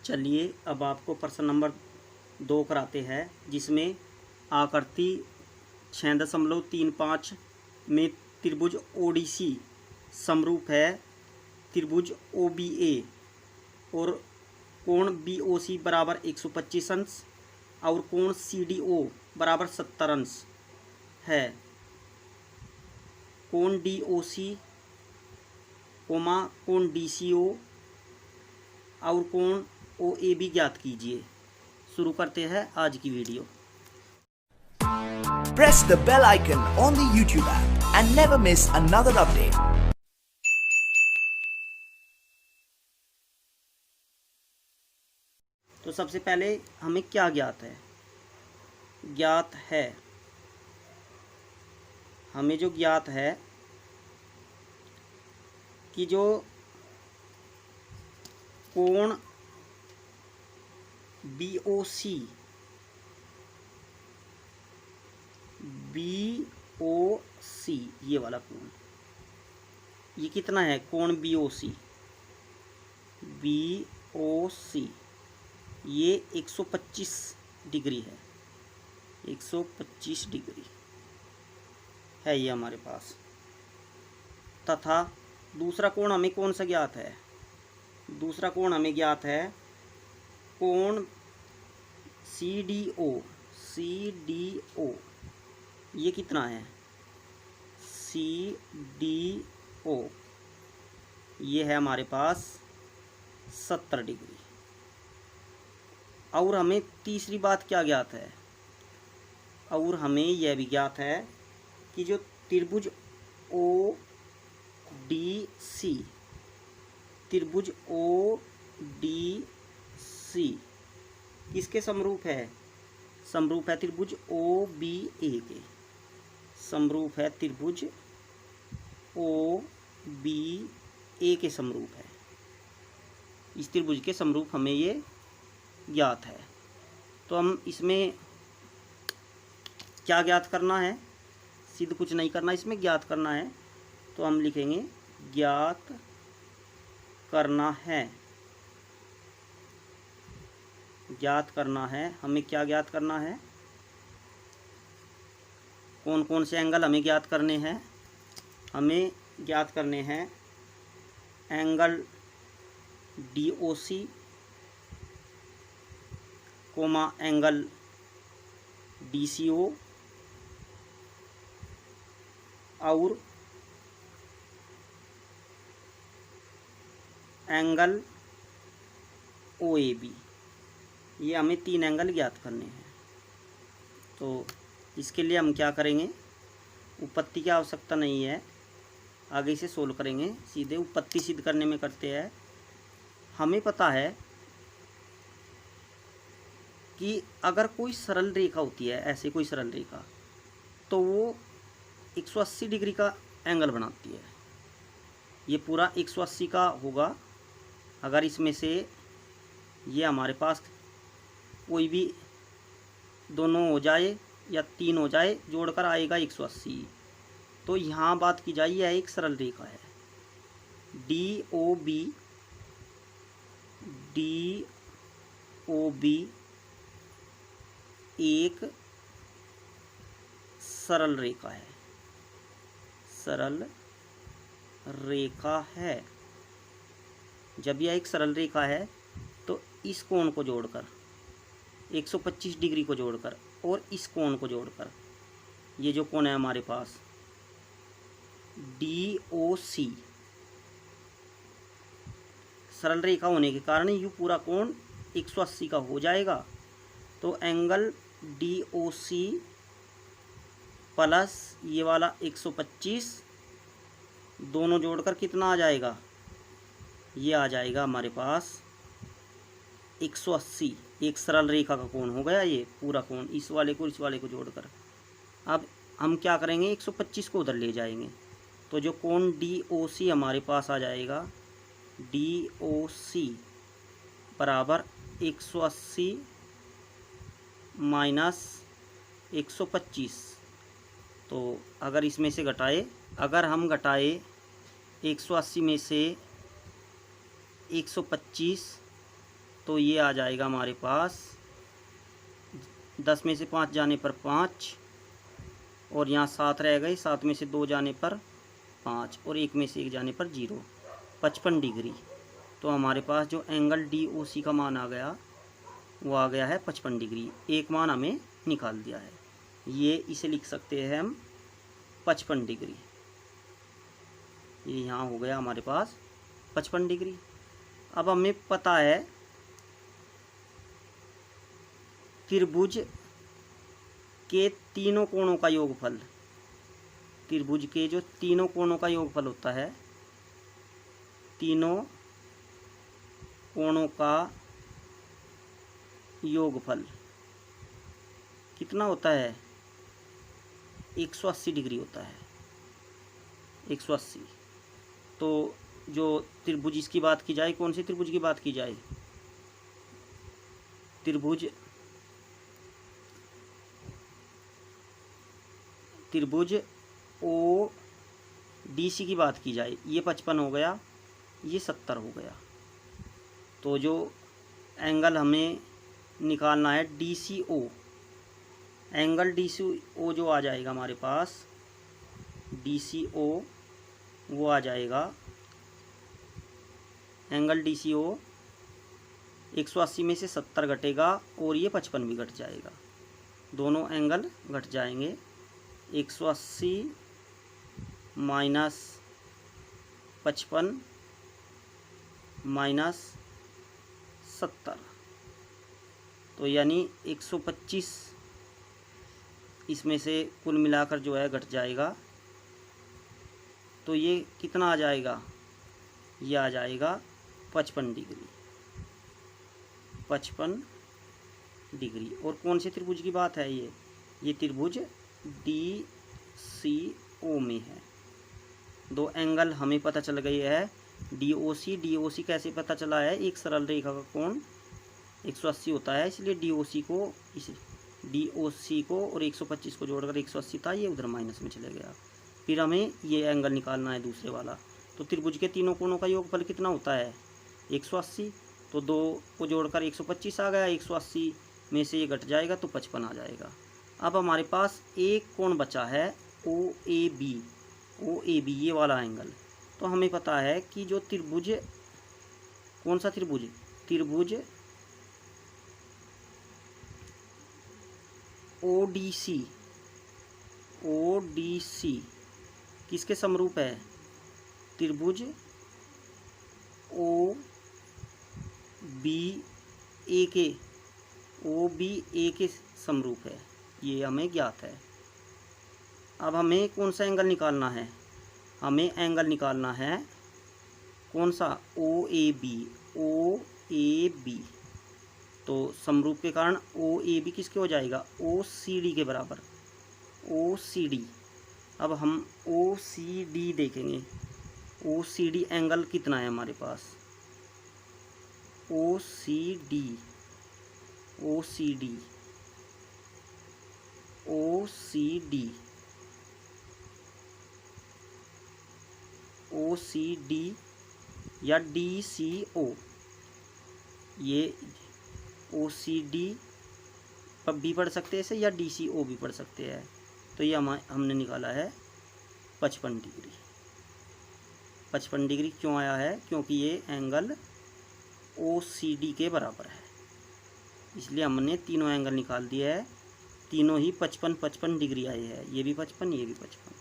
चलिए अब आपको प्रश्न नंबर 2 कराते हैं, जिसमें आकृति 6.35 में त्रिभुज ओडीसी समरूप है त्रिभुज ओबीए और कोण बीओसी बराबर 125 अंश और कोण सीडीओ बराबर 70 अंश है। कोण डीओसी कोमा कोण डीसीओ और कोण ओएबी ज्ञात कीजिए। शुरू करते हैं आज की video. Press the bell icon on the YouTube app and never miss another update. तो सबसे पहले हमें क्या ज्ञात है? ज्ञात है हमें जो ज्ञात है कि जो कोण बीओसी ये वाला कोण, ये कितना है? कोण बीओसी ये 125 डिग्री है। 125 डिग्री है ये हमारे पास। तथा दूसरा कोण हमें कौन सा ज्ञात है? दूसरा कोण हमें ज्ञात है कोण सीडीओ। ये कितना है? सीडीओ ये है हमारे पास 70 डिग्री। और हमें तीसरी बात क्या ज्ञात है? और हमें यह भी ज्ञात है कि जो त्रिभुज ओडीसी किसके समरूप है? समरूप है त्रिभुज ओबीए के। समरूप है त्रिभुज ओबीए के समरूप है। इस त्रिभुज के समरूप हमें ये ज्ञात है। तो हम इसमें क्या ज्ञात करना है? सिद्ध कुछ नहीं करना, इसमें ज्ञात करना है। तो हम लिखेंगे ज्ञात करना है। ज्ञात करना है। हमें क्या ज्ञात करना है? कौन कौन से एंगल हमें ज्ञात करने हैं? हमें ज्ञात करने हैं angle DOC comma angle DCO और एंगल ओएबी। ये हमें 3 एंगल ज्ञात करने हैं। तो इसके लिए हम क्या करेंगे? उत्पत्ति की आवश्यकता नहीं है, आगे से सोल्व करेंगे। सीधे उत्पत्ति सिद्ध करने में करते हैं। हमें पता है कि अगर कोई सरल रेखा होती है, ऐसे कोई सरल रेखा, तो वो 180 डिग्री का एंगल बनाती है। ये पूरा 180 का होगा। अगर इसमें से ये हमारे पास कोई भी दोनों हो जाए या 3 हो जाए, जोड़कर आएगा 180। तो यहाँ बात की जाए, यह एक सरल रेखा है। DOB एक सरल रेखा है। सरल रेखा है। जब यह एक सरल रेखा है तो इस कोण को जोड़कर 125 डिग्री को जोड़कर और इस कोण को जोड़कर, ये जो कोण है हमारे पास DOC, सरल रेखा होने के कारण ये पूरा कोण 180 का हो जाएगा। तो एंगल DOC प्लस ये वाला 125 दोनों जोड़कर कितना आ जाएगा? ये आ जाएगा हमारे पास 180। एक सरल रेखा का कोण हो गया ये पूरा कोण, इस वाले को जोड़कर। अब हम क्या करेंगे? 125 को उधर ले जाएंगे। तो जो कोण DOC हमारे पास आ जाएगा, DOC बराबर 180 माइनस 125। तो अगर इसमें से घटाए, अगर हम घटाए 180 में से 125 तो ये आ जाएगा हमारे पास 10 में से 5 जाने पर 5, और यहाँ 7 रह गई, 7 में से 2 जाने पर 5, और 1 में से 1 जाने पर 0, 55 डिग्री। तो हमारे पास जो एंगल DOC का मान आ गया वो आ गया है 55 डिग्री। एक मान हमें निकाल दिया है, ये इसे लिख सकते हैं हम 55 डिग्री। ये यहाँ हो गया हमारे पास 55 डिग्री। अब हमें पता है त्रिभुज के तीनों कोणों का योगफल, त्रिभुज के जो तीनों कोणों का योगफल होता है, तीनों कोणों का योगफल कितना होता है? 180 डिग्री होता है, 180। तो जो त्रिभुज इसकी बात की जाए, कौन से त्रिभुज की बात की जाए? त्रिभुज ODC की बात की जाए, ये 55 हो गया, ये 70 हो गया। तो जो एंगल हमें निकालना है DCO, एंगल DCO जो आ जाएगा हमारे पास, DCO वो आ जाएगा, एंगल DCO 180 में से 70 घटेगा और ये 55 भी घट जाएगा, दोनों एंगल घट जाएंगे। 180 माइनस 55 माइनस 70, तो यानी 125 इसमें से कुल मिलाकर जो है घट जाएगा। तो ये कितना आ जाएगा? ये आ जाएगा 55 डिग्री, 55 डिग्री। और कौन से त्रिभुज की बात है? ये त्रिभुज DCO में है। दो एंगल हमें पता चल गई है, DOC कैसे पता चला है? एक सरल रेखा का कोण 180 होता है, इसलिए DOC को और 125 को जोड़कर 180 था, ये उधर माइनस में चले गया। फिर हमें ये एंगल निकालना है दूसरे वाला। तो त्रिभुज के तीनों कोणों का योगफल कितना होता है? 180। तो 2 को जोड़कर 125 आ गया, 180 में से ये घट जाएगा तो 55 आ जाएगा। अब हमारे पास एक कोण बचा है OAB, ये वाला एंगल। तो हमें पता है कि जो त्रिभुज, कौन सा त्रिभुज? त्रिभुज ODC किसके समरूप है? त्रिभुज OBA के समरूप है, ये हमें ज्ञात है। अब हमें कौन सा एंगल निकालना है? हमें एंगल निकालना है कौन सा? OAB। तो समरूप के कारण OAB किसके हो जाएगा? OCD के बराबर, OCD। अब हम OCD देखेंगे, OCD एंगल कितना है हमारे पास? OCD या DCO, ये OCD भी पढ़ सकते हैं इसे, या DCO भी पढ़ सकते हैं। तो ये हमने निकाला है 55 डिग्री। 55 डिग्री क्यों आया है? क्योंकि ये एंगल OCD के बराबर है, इसलिए हमने तीनों एंगल निकाल दिए है। तीनों ही 55 डिग्री आए हैं, ये भी 55, ये भी 55।